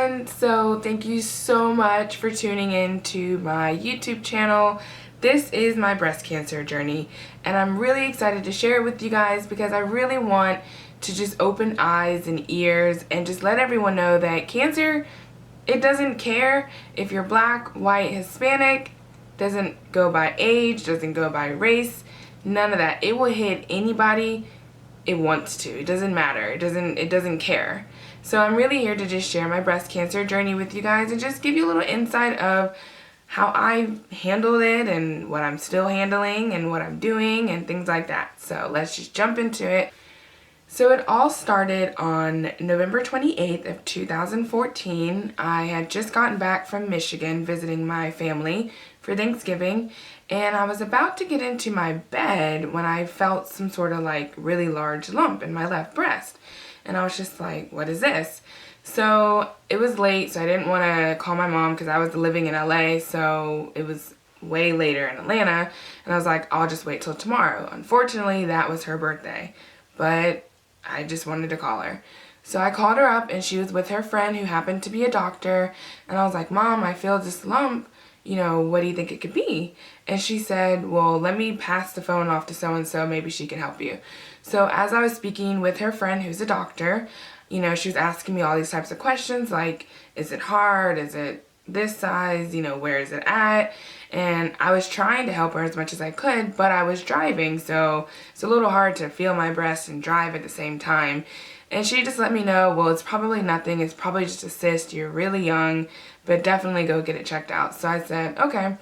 everyone. So thank you so much for tuning in to my YouTube channel. This is my breast cancer journey, and I'm really excited to share it with you guys because I really want to just open eyes and ears and just let everyone know that cancer, it doesn't care if you're black, white, Hispanic, doesn't go by age, doesn't go by race, none of that. It will hit anybody it wants to. It doesn't matter. It doesn't care. So I'm really here to just share my breast cancer journey with you guys and just give you a little insight of how I handled it and what I'm still handling and what I'm doing and things like that. So let's just jump into it. So it all started on November 28th of 2014. I had just gotten back from Michigan visiting my family for Thanksgiving, and I was about to get into my bed when I felt some sort of like really large lump in my left breast. And I was just like, what is this? So it was late, so I didn't want to call my mom because I was living in LA, so it was way later in Atlanta, and I was like, I'll just wait till tomorrow. Unfortunately, that was her birthday, but I just wanted to call her. So I called her up, and she was with her friend who happened to be a doctor, and I was like, Mom, I feel this lump, what do you think it could be? And she said, well, let me pass the phone off to so-and-so, maybe she can help you. So as I was speaking with her friend who's a doctor, she was asking me all these types of questions like, is it hard? Is it this size? Where is it at? And I was trying to help her as much as I could, but I was driving, so it's a little hard to feel my breast and drive at the same time. And she just let me know, well, it's probably nothing. It's probably just a cyst. You're really young, but definitely go get it checked out. So I said, okay.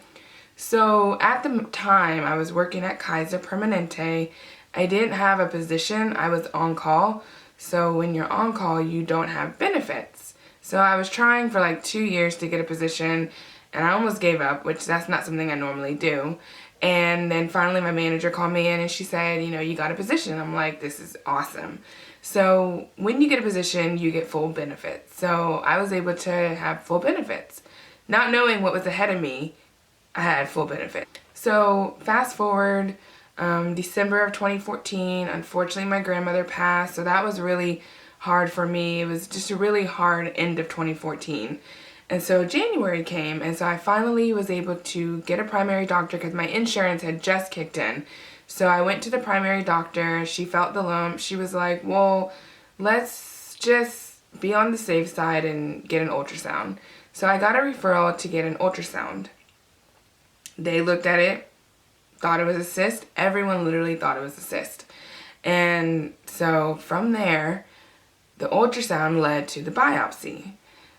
So at the time, I was working at Kaiser Permanente. I didn't have a position. I was on call. So when you're on call, you don't have benefits. So I was trying for like 2 years to get a position, and I almost gave up, which that's not something I normally do. And then finally my manager called me in and she said, you got a position. I'm like, this is awesome. So when you get a position, you get full benefits. So I was able to have full benefits. Not knowing what was ahead of me, I had full benefits. So fast forward, December of 2014, unfortunately my grandmother passed, so that was really hard for me. It was just a really hard end of 2014. And so January came, and so I finally was able to get a primary doctor because my insurance had just kicked in. So I went to the primary doctor. She felt the lump. She was like, well, let's just be on the safe side and get an ultrasound. So I got a referral to get an ultrasound. They looked at it, thought it was a cyst. Everyone literally thought it was a cyst. And so from there, the ultrasound led to the biopsy.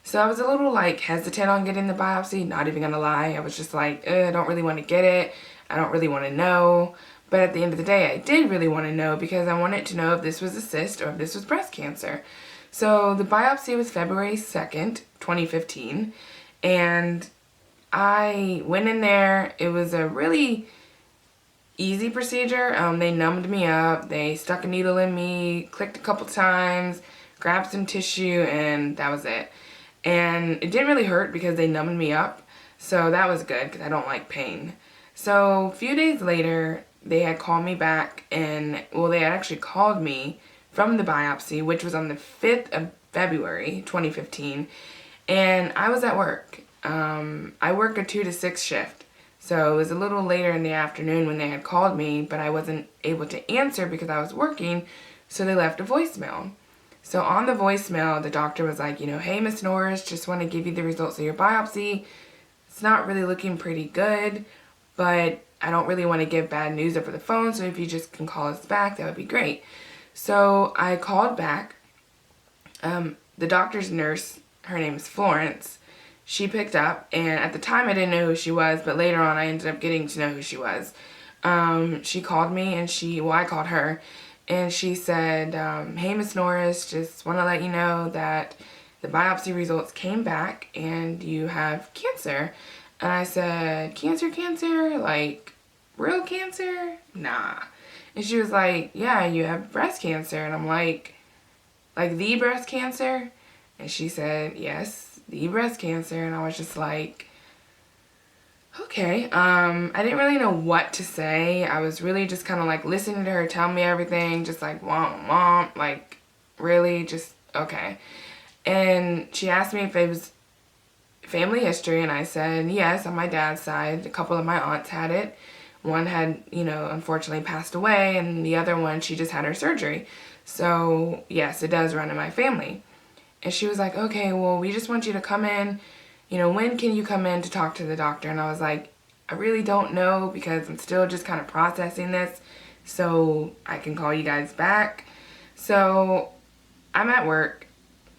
So I was a little hesitant on getting the biopsy, not even gonna lie. I was just like, I don't really want to get it. I don't really want to know. But at the end of the day, I did really want to know because I wanted to know if this was a cyst or if this was breast cancer. So the biopsy was February 2nd, 2015. And I went in there. It was a really easy procedure. They numbed me up. They stuck a needle in me, clicked a couple times, grabbed some tissue, and that was it. And it didn't really hurt because they numbed me up, so that was good because I don't like pain. So a few days later, they had called me back, and they had actually called me from the biopsy, which was on the 5th of February 2015, and I was at work. I work a 2 to 6 shift, so it was a little later in the afternoon when they had called me, but I wasn't able to answer because I was working, so they left a voicemail. So on the voicemail, the doctor was like, hey, Miss Norris, just want to give you the results of your biopsy. It's not really looking pretty good, but I don't really want to give bad news over the phone, so if you just can call us back, that would be great. So I called back. The doctor's nurse, her name is Florence, she picked up, and at the time I didn't know who she was, but later on I ended up getting to know who she was. She called me, and I called her, and she said, hey, Miss Norris, just want to let you know that the biopsy results came back and you have cancer. And I said, cancer? Like, real cancer? Nah. And she was like, yeah, you have breast cancer. And I'm like the breast cancer? And she said, yes, the breast cancer. And I was just like, okay. I didn't really know what to say. I was really just kind of listening to her tell me everything, just womp womp, really just okay. And she asked me if it was family history, and I said yes, on my dad's side. A couple of my aunts had it. One had, unfortunately passed away, and the other one, she just had her surgery. So yes, it does run in my family. And she was like, okay, well, we just want you to come in. When can you come in to talk to the doctor? And I was like, I really don't know, because I'm still just kind of processing this, so I can call you guys back. So I'm at work,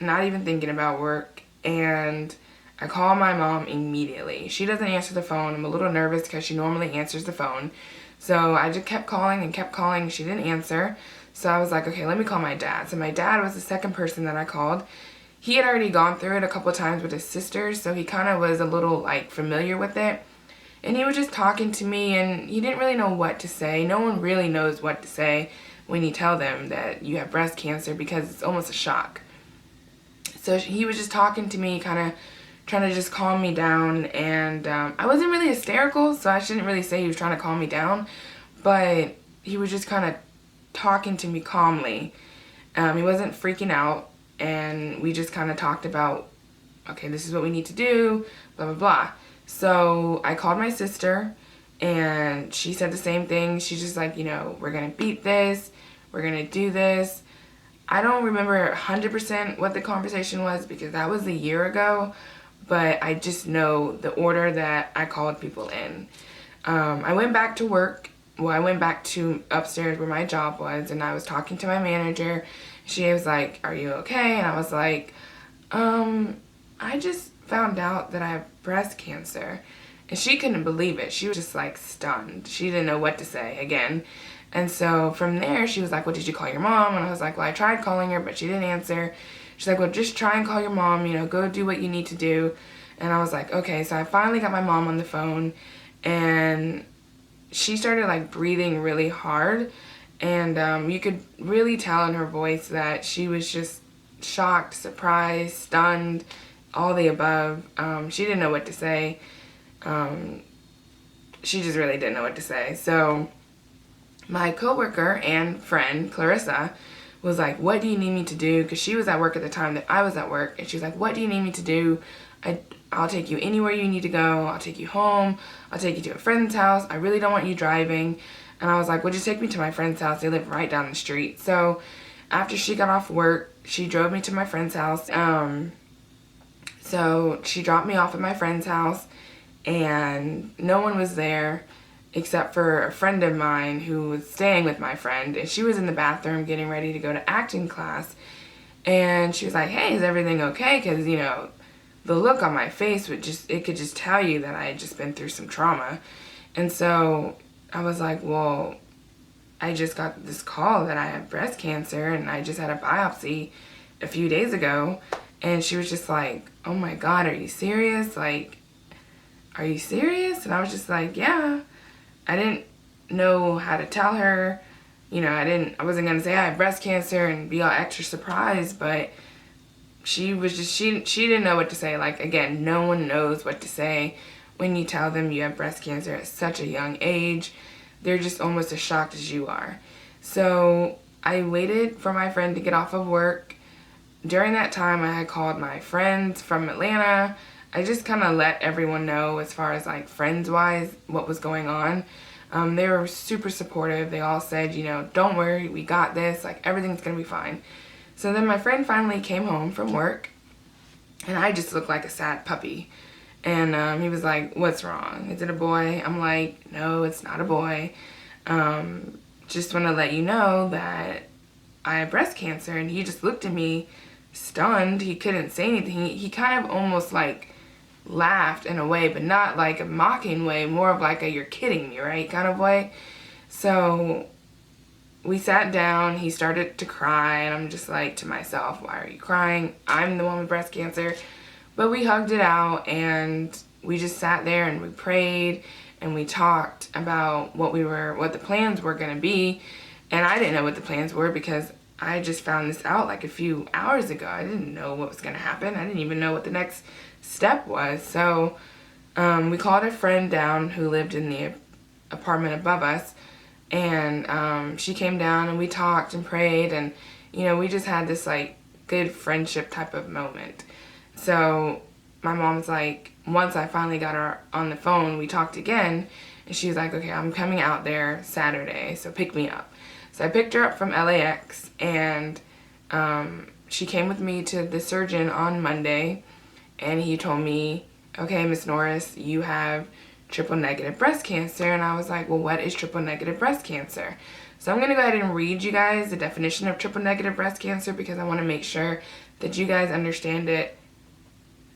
not even thinking about work, and I call my mom immediately. She doesn't answer the phone. I'm a little nervous because she normally answers the phone. So I just kept calling and kept calling. She didn't answer. So I was like, okay, let me call my dad. So my dad was the second person that I called. He had already gone through it a couple times with his sisters, so he kind of was a little familiar with it. And he was just talking to me, and he didn't really know what to say. No one really knows what to say when you tell them that you have breast cancer, because it's almost a shock. So he was just talking to me, kind of trying to just calm me down, and I wasn't really hysterical, so I shouldn't really say he was trying to calm me down, but he was just kind of talking to me calmly. He wasn't freaking out, and we just kind of talked about, okay, this is what we need to do, blah, blah, blah. So I called my sister, and she said the same thing. She's just like, we're going to beat this, we're going to do this. I don't remember 100% what the conversation was, because that was a year ago, but I just know the order that I called people in. I went back to work. Well, I went back to upstairs where my job was, and I was talking to my manager. She was like, are you okay? And I was like, I just found out that I have breast cancer. And she couldn't believe it. She was just stunned. She didn't know what to say again. And so from there, she was like, well, did you call your mom? And I was like, well, I tried calling her, but she didn't answer. She's like, well, just try and call your mom, go do what you need to do. And I was like, okay. So I finally got my mom on the phone, and she started breathing really hard. And you could really tell in her voice that she was just shocked, surprised, stunned, all the above. She didn't know what to say. She just really didn't know what to say. So my coworker and friend, Clarissa, was like, what do you need me to do? Because she was at work at the time that I was at work. And she was like, what do you need me to do? I'll take you anywhere you need to go. I'll take you home. I'll take you to a friend's house. I really don't want you driving. And I was like, well, just take me to my friend's house. They live right down the street. So after she got off work, she drove me to my friend's house. So she dropped me off at my friend's house, and no one was there except for a friend of mine who was staying with my friend. And she was in the bathroom getting ready to go to acting class. And she was like, hey, is everything okay? Because, the look on my face could just tell you that I had just been through some trauma. And so I was like, well, I just got this call that I have breast cancer, and I just had a biopsy a few days ago. And she was just like, oh my God, are you serious? Are you serious? And I was just like, yeah. I didn't know how to tell her. I wasn't going to say I have breast cancer and be all extra surprised, but she didn't know what to say. Again, no one knows what to say when you tell them you have breast cancer at such a young age. They're just almost as shocked as you are. So I waited for my friend to get off of work. During that time, I had called my friends from Atlanta. I just kind of let everyone know, as far as friends-wise, what was going on. They were super supportive. They all said, don't worry, we got this. Everything's going to be fine. So then my friend finally came home from work, and I just looked like a sad puppy. And he was like, what's wrong? Is it a boy? I'm like, no, it's not a boy. Just want to let you know that I have breast cancer. And he just looked at me stunned. He couldn't say anything. He kind of almost laughed in a way, but not a mocking way, more of a you're kidding me, right, kind of way. So we sat down. He started to cry, and I'm just to myself, why are you crying? I'm the one with breast cancer. But we hugged it out, and we just sat there, and we prayed, and we talked about what the plans were going to be. And I didn't know what the plans were, because I just found this out a few hours ago. I didn't know what was going to happen. I didn't even know what the next step was. So we called a friend down who lived in the apartment above us, and she came down, and we talked and prayed, and we just had this good friendship type of moment. So my mom's like, once I finally got her on the phone, we talked again, and she was like, okay, I'm coming out there Saturday, so pick me up. So I picked her up from LAX, and she came with me to the surgeon on Monday, and he told me, okay, Miss Norris, you have triple negative breast cancer. And I was like, well, what is triple negative breast cancer? So I'm going to go ahead and read you guys the definition of triple negative breast cancer, because I want to make sure that you guys understand it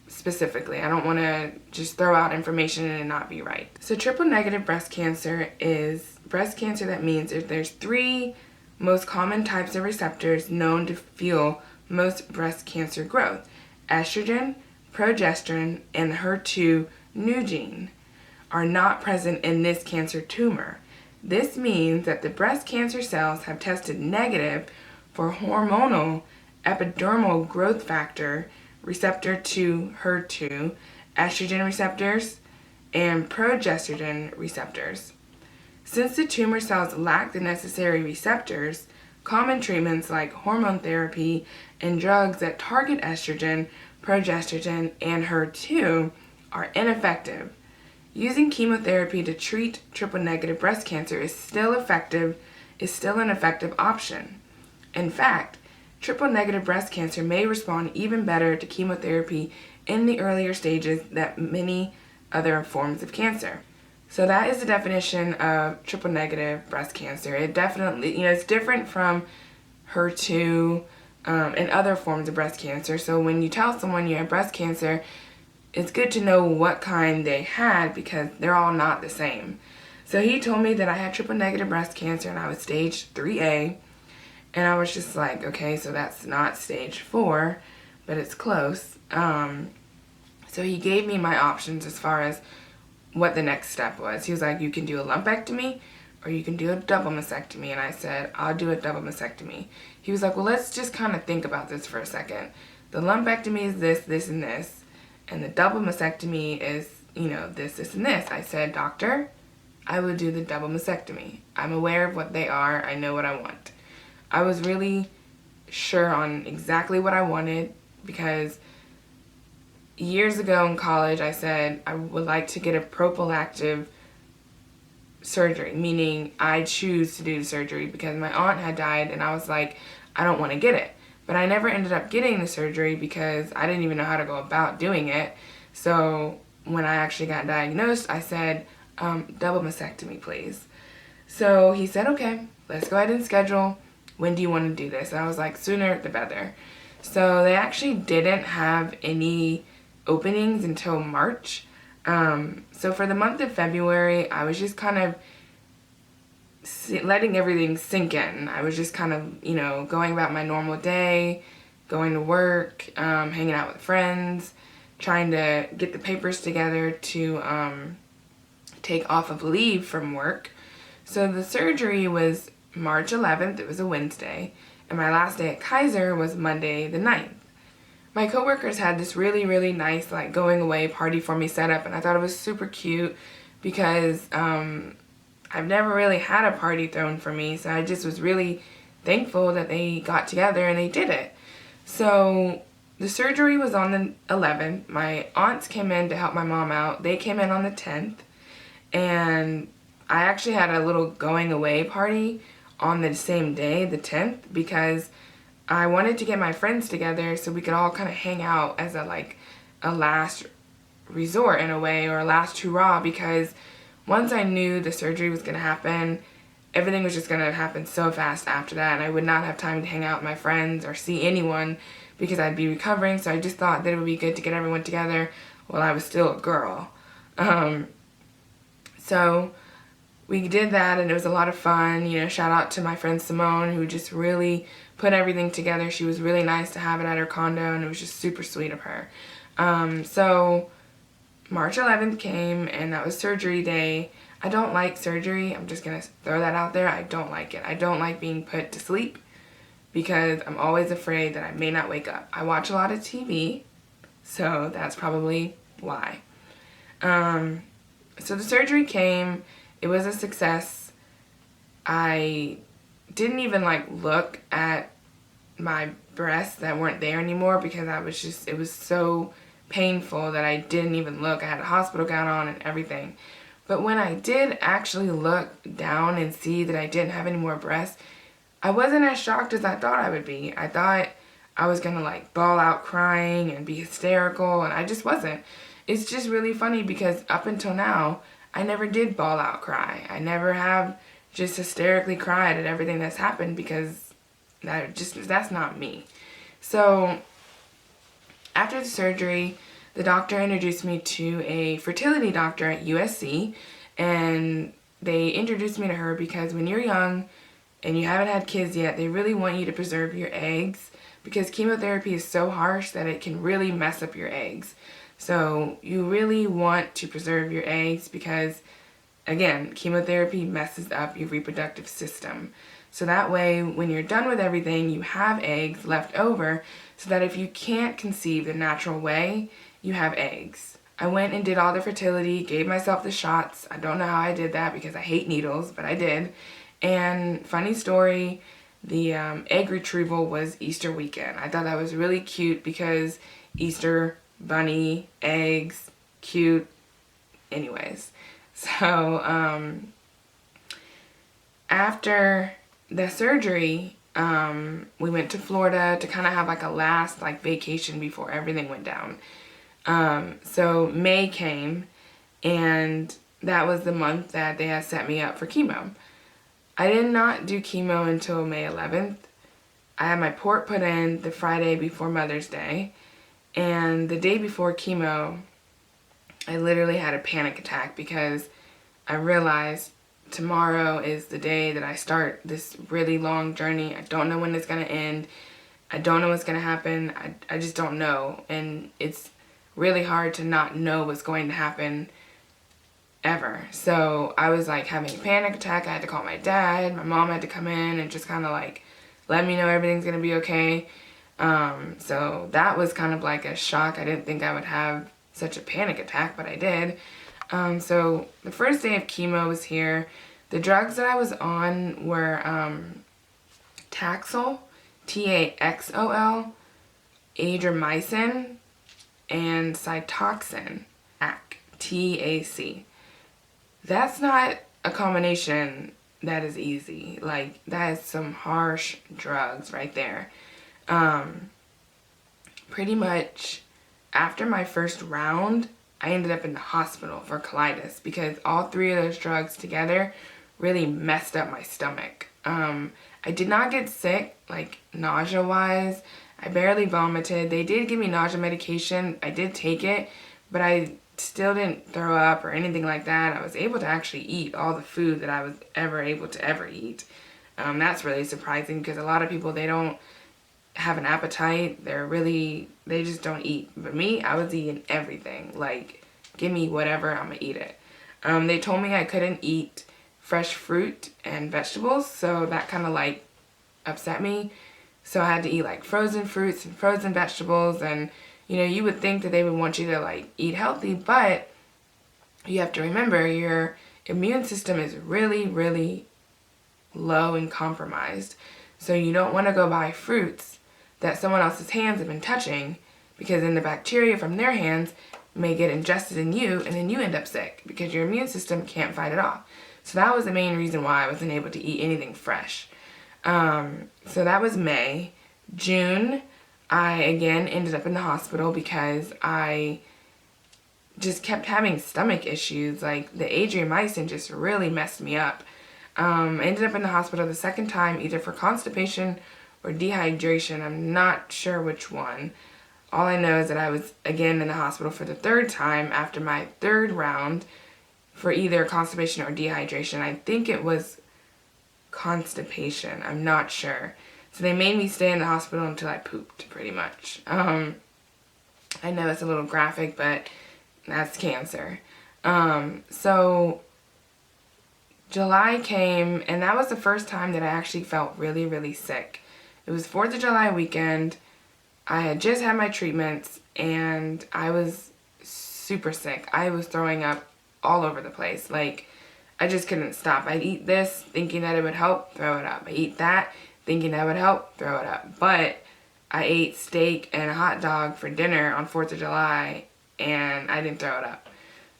specifically. I don't want to just throw out information and it not be right. So triple negative breast cancer is breast cancer that means if there's 3 most common types of receptors known to fuel most breast cancer growth: estrogen, progesterone, and HER2 new gene are not present in this cancer tumor. This means that the breast cancer cells have tested negative for hormonal epidermal growth factor receptor 2 HER2, estrogen receptors, and progesterone receptors. Since the tumor cells lack the necessary receptors, common treatments like hormone therapy and drugs that target estrogen, progesterone, and HER2 are ineffective. Using chemotherapy to treat triple negative breast cancer is still an effective option. In fact, triple negative breast cancer may respond even better to chemotherapy in the earlier stages than many other forms of cancer. So that is the definition of triple negative breast cancer. It definitely, it's different from HER2 and other forms of breast cancer. So when you tell someone you have breast cancer, it's good to know what kind they had, because they're all not the same. So he told me that I had triple negative breast cancer and I was stage 3A. And I was just like, okay, so that's not stage 4, but it's close. So he gave me my options as far as what the next step was. He was like, you can do a lumpectomy or you can do a double mastectomy. And I said, I'll do a double mastectomy. He was like, well, let's just kind of think about this for a second. The lumpectomy is this, this, and this. And the double mastectomy is, this, this, and this. I said, doctor, I will do the double mastectomy. I'm aware of what they are. I know what I want. I was really sure on exactly what I wanted, because years ago in college I said I would like to get a prophylactic surgery, meaning I choose to do the surgery because my aunt had died, and I was like, I don't want to get it. But I never ended up getting the surgery because I didn't even know how to go about doing it. So when I actually got diagnosed, I said, double mastectomy, please. So he said, okay, let's go ahead and schedule. When do you want to do this? And I was like, sooner the better. So they actually didn't have any openings until March. So for the month of February, I was just kind of letting everything sink in. I was just kind of, going about my normal day, going to work, hanging out with friends, trying to get the papers together to take off of leave from work. So the surgery was March 11th, it was a Wednesday, and my last day at Kaiser was Monday the 9th. My coworkers had this really, really nice going away party for me set up, and I thought it was super cute because I've never really had a party thrown for me, so I just was really thankful that they got together and they did it. So the surgery was on the 11th. My aunts came in to help my mom out. They came in on the 10th, and I actually had a little going away party on the same day, the 10th, because I wanted to get my friends together so we could all kind of hang out as a last resort in a way, or a last hurrah, because once I knew the surgery was going to happen, everything was just going to happen so fast after that, and I would not have time to hang out with my friends or see anyone because I'd be recovering. So I just thought that it would be good to get everyone together while I was still a girl. So we did that, and it was a lot of fun. Shout out to my friend Simone, who just really put everything together. She was really nice to have it at her condo, and it was just super sweet of her. So March 11th came, and that was surgery day. I don't like surgery. I'm just going to throw that out there. I don't like it. I don't like being put to sleep because I'm always afraid that I may not wake up. I watch a lot of TV, so that's probably why. So the surgery came. It was a success. I didn't even look at my breasts that weren't there anymore because it was so painful that I didn't even look. I had a hospital gown on and everything. But when I did actually look down and see that I didn't have any more breasts, I wasn't as shocked as I thought I would be. I thought I was gonna like bawl out crying and be hysterical, and I just wasn't. It's just really funny because up until now, I never did bawl out cry. I never have just hysterically cried at everything that's happened because that's not me. So after the surgery, the doctor introduced me to a fertility doctor at USC, and they introduced me to her because when you're young and you haven't had kids yet, they really want you to preserve your eggs because chemotherapy is so harsh that it can really mess up your eggs. So you really want to preserve your eggs because, again, chemotherapy messes up your reproductive system. So that way, when you're done with everything, you have eggs left over so that if you can't conceive the natural way, you have eggs. I went and did all the fertility, gave myself the shots. I don't know how I did that because I hate needles, but I did. And funny story, the egg retrieval was Easter weekend. I thought that was really cute because Easter, bunny, eggs, cute. Anyways, so after the surgery, we went to Florida to kind of have like a last like vacation before everything went down. So May came, and that was the month that they had set me up for chemo. I did not do chemo until May 11th. I had my port put in the Friday before Mother's Day, and the day before chemo, I literally had a panic attack because I realized tomorrow is the day that I start this really long journey. I don't know when it's going to end. I don't know what's going to happen. I just don't know, and it's really hard to not know what's going to happen ever. So I was like having a panic attack. I had to call my dad. My mom had to come in and just kind of like let me know everything's going to be okay. So that was kind of like a shock. I didn't think I would have such a panic attack, but I did. So the first day of chemo was here. The drugs that I was on were Taxol, Taxol, Adriamycin, and Cytoxan, TAC. That's not a combination that is easy. Like, that is some harsh drugs right there. Pretty much after my first round, I ended up in the hospital for colitis because all three of those drugs together really messed up my stomach. I did not get sick, like nausea-wise. I barely vomited. They did give me nausea medication. I did take it, but I still didn't throw up or anything like that. I was able to actually eat all the food that I was ever able to ever eat. That's really surprising because a lot of people, they don't have an appetite. They just don't eat. But me, I was eating everything. Like, give me whatever, I'm gonna eat it. They told me I couldn't eat fresh fruit and vegetables, so that kind of like upset me. So I had to eat like frozen fruits and frozen vegetables, and you would think that they would want you to like eat healthy, but you have to remember your immune system is really, really low and compromised. So you don't want to go buy fruits that someone else's hands have been touching, because then the bacteria from their hands may get ingested in you, and then you end up sick because your immune system can't fight it off. So that was the main reason why I wasn't able to eat anything fresh. So that was May. June, I again ended up in the hospital because I just kept having stomach issues. Like, the Adriamycin just really messed me up. I ended up in the hospital the second time, either for constipation or dehydration. I'm not sure which one. All I know is that I was again in the hospital for the third time after my third round for either constipation or dehydration. I think it was constipation. I'm not sure. So they made me stay in the hospital until I pooped, pretty much. I know it's a little graphic, but that's cancer. So July came, and that was the first time that I actually felt really, really sick. It was 4th of July weekend. I had just had my treatments, and I was super sick. I was throwing up all over the place. Like, I just couldn't stop. I'd eat this, thinking that it would help, throw it up. I eat that, thinking that would help, throw it up. But I ate steak and a hot dog for dinner on 4th of July and I didn't throw it up.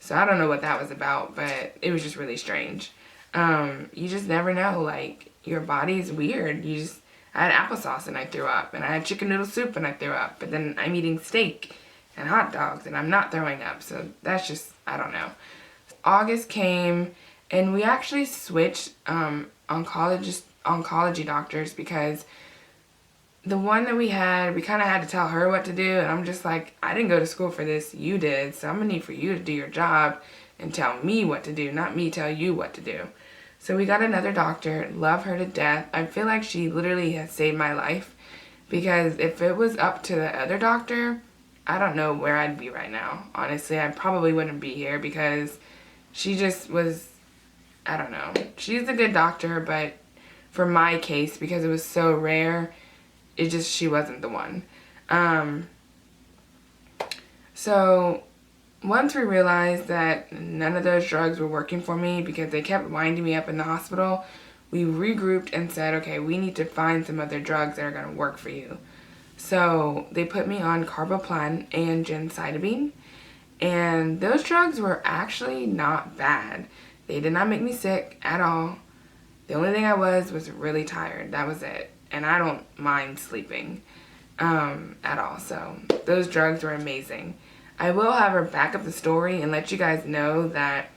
So I don't know what that was about, but it was just really strange. You just never know, like, your body's weird. I had applesauce and I threw up, and I had chicken noodle soup and I threw up, but then I'm eating steak and hot dogs and I'm not throwing up, so that's just, I don't know. August came and we actually switched oncology doctors because the one that we kind of had to tell her what to do, and I'm just like, I didn't go to school for this, you did, so I'm gonna need for you to do your job and tell me what to do, not me tell you what to do. So we got another doctor, love her to death. I feel like she literally has saved my life, because if it was up to the other doctor, I don't know where I'd be right now. Honestly, I probably wouldn't be here because she just was, I don't know. She's a good doctor, but for my case, because it was so rare, she wasn't the one. So once we realized that none of those drugs were working for me because they kept winding me up in the hospital, we regrouped and said, okay, we need to find some other drugs that are going to work for you. So they put me on carboplatin and gemcitabine, and those drugs were actually not bad. They did not make me sick at all. The only thing I was really tired. That was it. And I don't mind sleeping at all. So those drugs were amazing. I will, however, back up the story and let you guys know that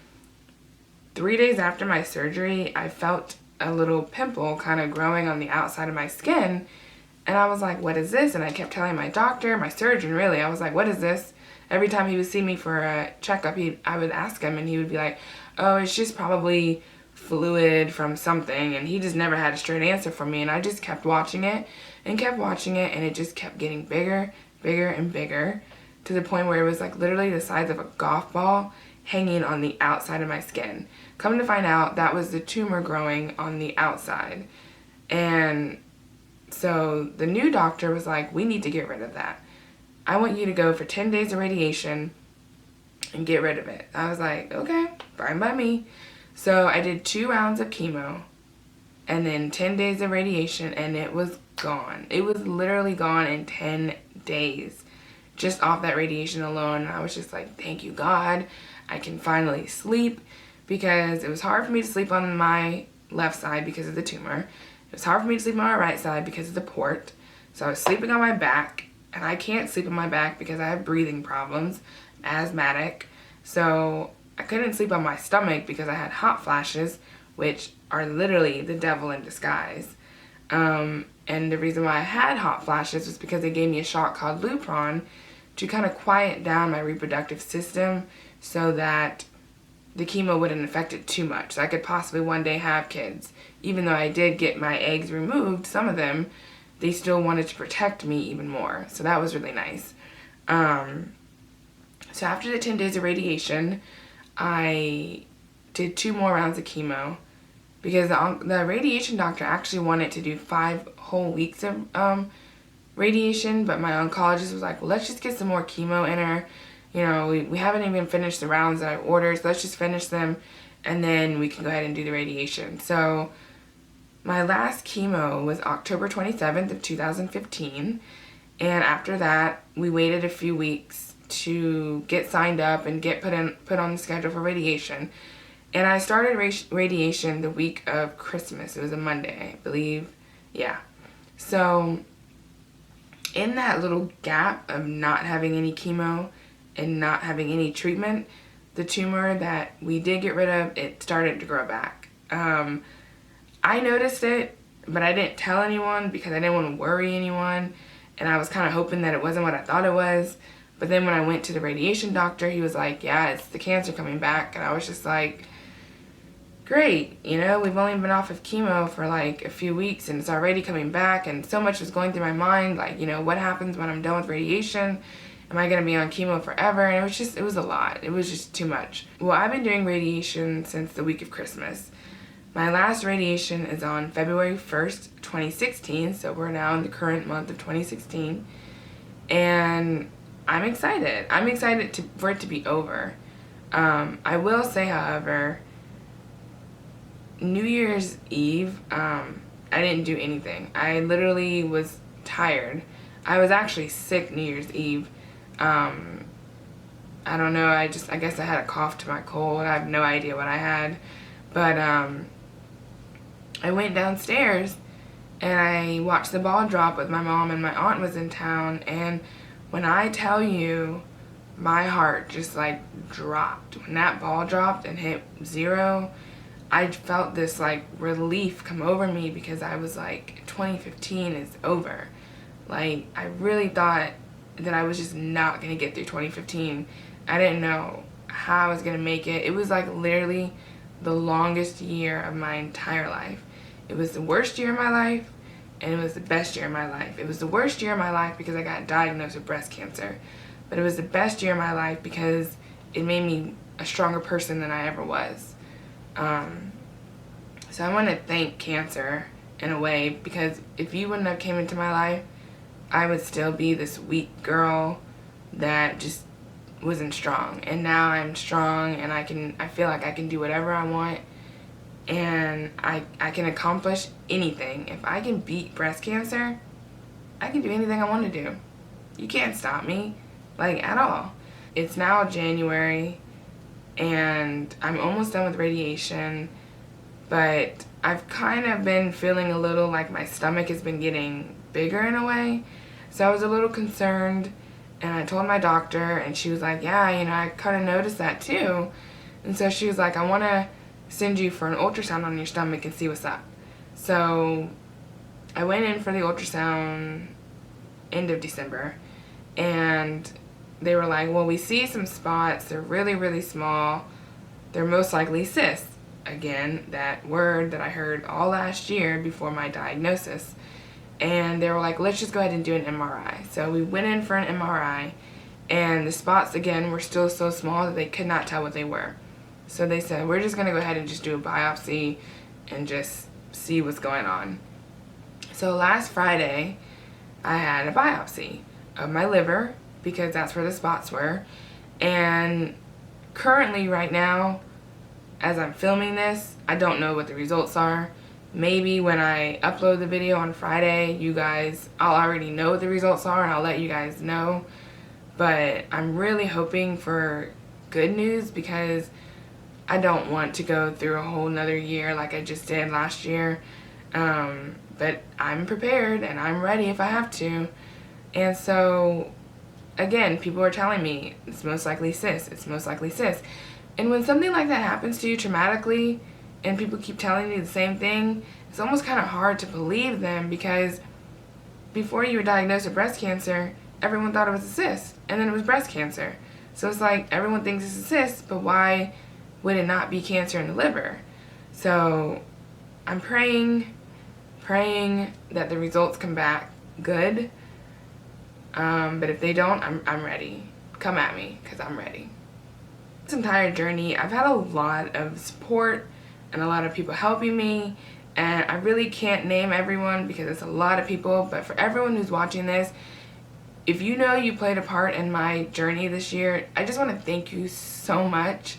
3 days after my surgery, I felt a little pimple kind of growing on the outside of my skin. And I was like, what is this? And I kept telling my doctor, my surgeon really, I was like, what is this? Every time he would see me for a checkup, I would ask him and he would be like, oh, it's just probably fluid from something, and he just never had a straight answer for me. And I just kept watching it and it just kept getting bigger, bigger and bigger, to the point where it was like literally the size of a golf ball hanging on the outside of my skin. Come to find out, that was the tumor growing on the outside. And so the new doctor was like, we need to get rid of that. I want you to go for 10 days of radiation and get rid of it. I was like, okay, fine by me. So I did 2 rounds of chemo and then 10 days of radiation, and it was gone. It was literally gone in 10 days just off that radiation alone. And I was just like, thank you, God. I can finally sleep, because it was hard for me to sleep on my left side because of the tumor. It was hard for me to sleep on my right side because of the port. So I was sleeping on my back, and I can't sleep on my back because I have breathing problems, asthmatic. So I couldn't sleep on my stomach because I had hot flashes, which are literally the devil in disguise. And the reason why I had hot flashes was because they gave me a shot called Lupron to kind of quiet down my reproductive system so that the chemo wouldn't affect it too much. So I could possibly one day have kids. Even though I did get my eggs removed, some of them, they still wanted to protect me even more. So that was really nice. So after the 10 days of radiation, I did 2 more rounds of chemo, because the radiation doctor actually wanted to do 5 whole weeks of radiation, but my oncologist was like, well, let's just get some more chemo in her. You know, we haven't even finished the rounds that I've ordered, so let's just finish them, and then we can go ahead and do the radiation. So my last chemo was October 27th of 2015, and after that, we waited a few weeks to get signed up and get put on the schedule for radiation. And I started radiation the week of Christmas. It was a Monday, I believe. Yeah. So in that little gap of not having any chemo and not having any treatment, the tumor that we did get rid of, it started to grow back. I noticed it, but I didn't tell anyone because I didn't want to worry anyone. And I was kind of hoping that it wasn't what I thought it was. But then when I went to the radiation doctor, he was like, yeah, it's the cancer coming back. And I was just like, great, you know, we've only been off of chemo for like a few weeks and it's already coming back. And so much was going through my mind, like, you know, what happens when I'm done with radiation? Am I going to be on chemo forever? And it was a lot. It was just too much. Well, I've been doing radiation since the week of Christmas. My last radiation is on February 1st, 2016. So we're now in the current month of 2016. And I'm excited. I'm excited for it to be over. I will say, however, New Year's Eve, I didn't do anything. I literally was tired. I was actually sick New Year's Eve. I don't know, I guess I had a cough to my cold. I have no idea what I had. But I went downstairs and I watched the ball drop with my mom, and my aunt was in town. And when I tell you, my heart just like dropped. When that ball dropped and hit 0, I felt this like relief come over me, because I was like, 2015 is over. Like, I really thought that I was just not going to get through 2015. I didn't know how I was going to make it. It was like literally the longest year of my entire life. It was the worst year of my life, and it was the best year of my life. It was the worst year of my life because I got diagnosed with breast cancer. But it was the best year of my life because it made me a stronger person than I ever was. So I want to thank cancer in a way, because if you wouldn't have came into my life, I would still be this weak girl that just wasn't strong. And now I'm strong, and I feel like I can do whatever I want, and I can accomplish anything. If I can beat breast cancer, I can do anything I want to do. You can't stop me, like, at all. It's now January, and I'm almost done with radiation, but I've kind of been feeling a little like my stomach has been getting bigger in a way. So I was a little concerned, and I told my doctor, and she was like, yeah, I kind of noticed that too. And so she was like, I want to send you for an ultrasound on your stomach and see what's up. So I went in for the ultrasound end of December, and they were like, well, we see some spots. They're really, really small. They're most likely cysts. Again, that word that I heard all last year before my diagnosis. And they were like, let's just go ahead and do an MRI. So we went in for an MRI, and the spots, again, were still so small that they could not tell what they were. So they said, we're just going to go ahead and just do a biopsy and just see what's going on. So last Friday, I had a biopsy of my liver, because that's where the spots were. And currently, right now, as I'm filming this, I don't know what the results are. Maybe when I upload the video on Friday, I'll already know what the results are, and I'll let you guys know. But I'm really hoping for good news, because I don't want to go through a whole nother year like I just did last year. But I'm prepared, and I'm ready if I have to. And so, again, people are telling me, it's most likely cysts, it's most likely cysts. And when something like that happens to you traumatically, and people keep telling you the same thing, it's almost kind of hard to believe them, because before you were diagnosed with breast cancer, everyone thought it was a cyst, and then it was breast cancer. So it's like, everyone thinks it's a cyst, but why would it not be cancer in the liver? So I'm praying that the results come back good. But if they don't, I'm ready. Come at me, because I'm ready. This entire journey, I've had a lot of support and a lot of people helping me, and I really can't name everyone because it's a lot of people. But for everyone who's watching this, if you know you played a part in my journey this year, I just want to thank you so much,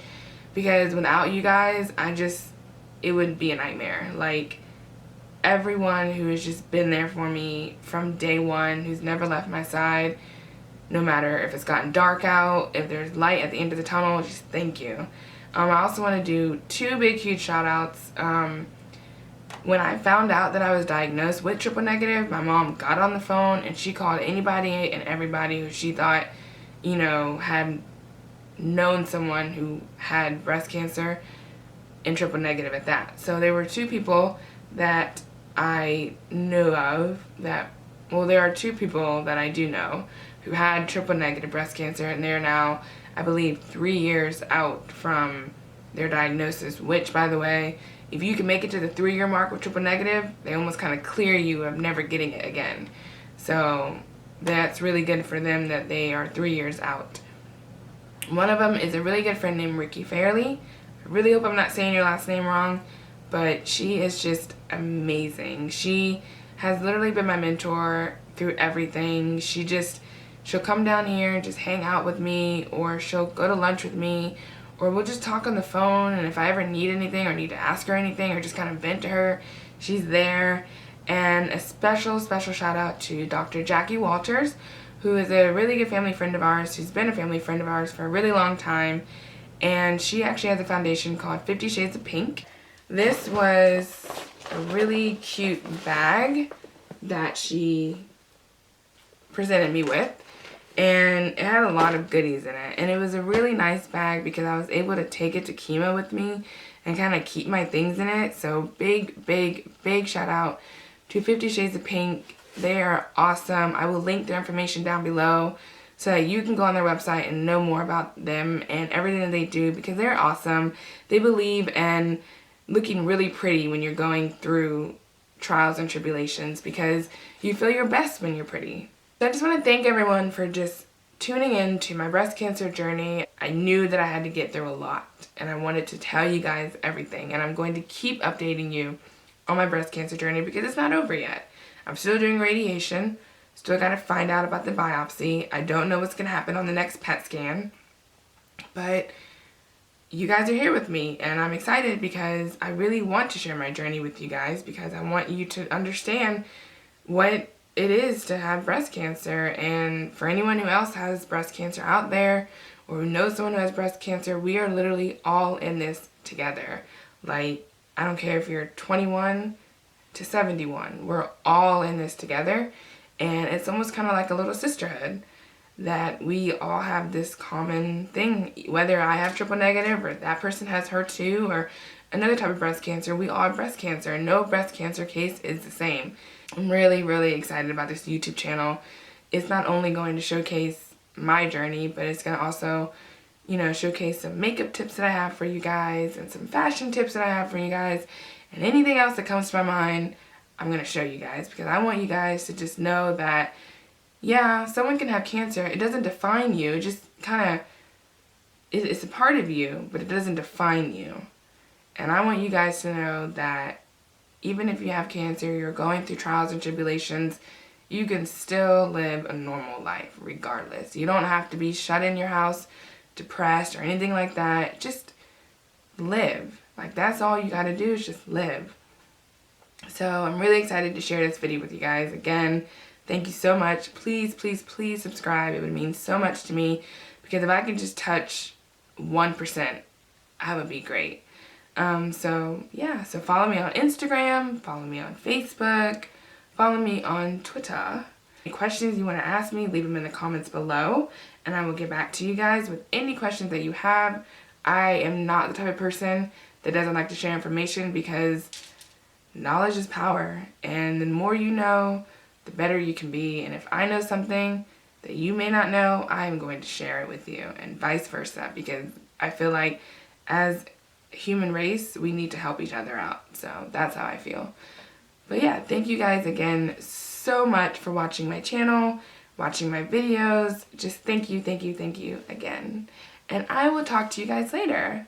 because without you guys, it would be a nightmare. Like, everyone who has just been there for me from day one, who's never left my side, no matter if it's gotten dark out, if there's light at the end of the tunnel, just thank you. I also want to do 2 big, huge shout outs. When I found out that I was diagnosed with triple negative, my mom got on the phone and she called anybody and everybody who she thought, had known someone who had breast cancer and triple negative at that. So there were 2 people that I knew of there are 2 people that I do know who had triple negative breast cancer, and they're now, I believe, 3 years out from their diagnosis, which, by the way, if you can make it to the 3-year mark with triple negative, they almost kind of clear you of never getting it again. So that's really good for them that they are 3 years out. One of them is a really good friend named Ricky Fairley. I really hope I'm not saying your last name wrong, but she is just amazing. She has literally been my mentor through everything. She'll come down here and just hang out with me, or she'll go to lunch with me, or we'll just talk on the phone, and if I ever need anything or need to ask her anything or just kind of vent to her, she's there. And a special shout out to Dr. Jackie Walters, who is a really good family friend of ours, who's been a family friend of ours for a really long time. And she actually has a foundation called 50 Shades of Pink. This was a really cute bag that she presented me with, and it had a lot of goodies in it, and it was a really nice bag because I was able to take it to chemo with me and kind of keep my things in it. So big shout out to 50 Shades of Pink. They are awesome. I will link their information down below so that you can go on their website and know more about them and everything that they do, because they're awesome. They believe in looking really pretty when you're going through trials and tribulations, because you feel your best when you're pretty. So I just want to thank everyone for just tuning in to my breast cancer journey. I knew that I had to get through a lot, and I wanted to tell you guys everything, and I'm going to keep updating you on my breast cancer journey because it's not over yet. I'm still doing radiation, still got to find out about the biopsy. I don't know what's going to happen on the next PET scan, but you guys are here with me, and I'm excited because I really want to share my journey with you guys, because I want you to understand what it is to have breast cancer. And for anyone who else has breast cancer out there, or who knows someone who has breast cancer, we are literally all in this together. Like, I don't care if you're 21 to 71, we're all in this together, and it's almost kind of like a little sisterhood, that we all have this common thing. Whether I have triple negative or that person has HER2 or another type of breast cancer, we all have breast cancer. No breast cancer case is the same. I'm really excited about this YouTube channel. It's not only going to showcase my journey, but it's going to also, you know, showcase some makeup tips that I have for you guys, and some fashion tips that I have for you guys, and anything else that comes to my mind, I'm going to show you guys, because I want you guys to just know that, yeah, someone can have cancer. It doesn't define you. It just kind of, it's a part of you, but it doesn't define you. And I want you guys to know that even if you have cancer, you're going through trials and tribulations, you can still live a normal life regardless. You don't have to be shut in your house, depressed, or anything like that. Just live. Like, that's all you gotta do, is just live. So I'm really excited to share this video with you guys. Again, thank you so much. Please subscribe. It would mean so much to me, because if I could just touch 1%, that would be great. So yeah, so follow me on Instagram, follow me on Facebook, follow me on Twitter. Any questions you want to ask me, leave them in the comments below, and I will get back to you guys with any questions that you have. I am not the type of person that doesn't like to share information, because knowledge is power, and the more you know, the better you can be. And if I know something that you may not know, I am going to share it with you, and vice versa, because I feel like as human race, we need to help each other out. So that's how I feel. But yeah, thank you guys again so much for watching my channel, watching my videos. Just thank you again. And I will talk to you guys later.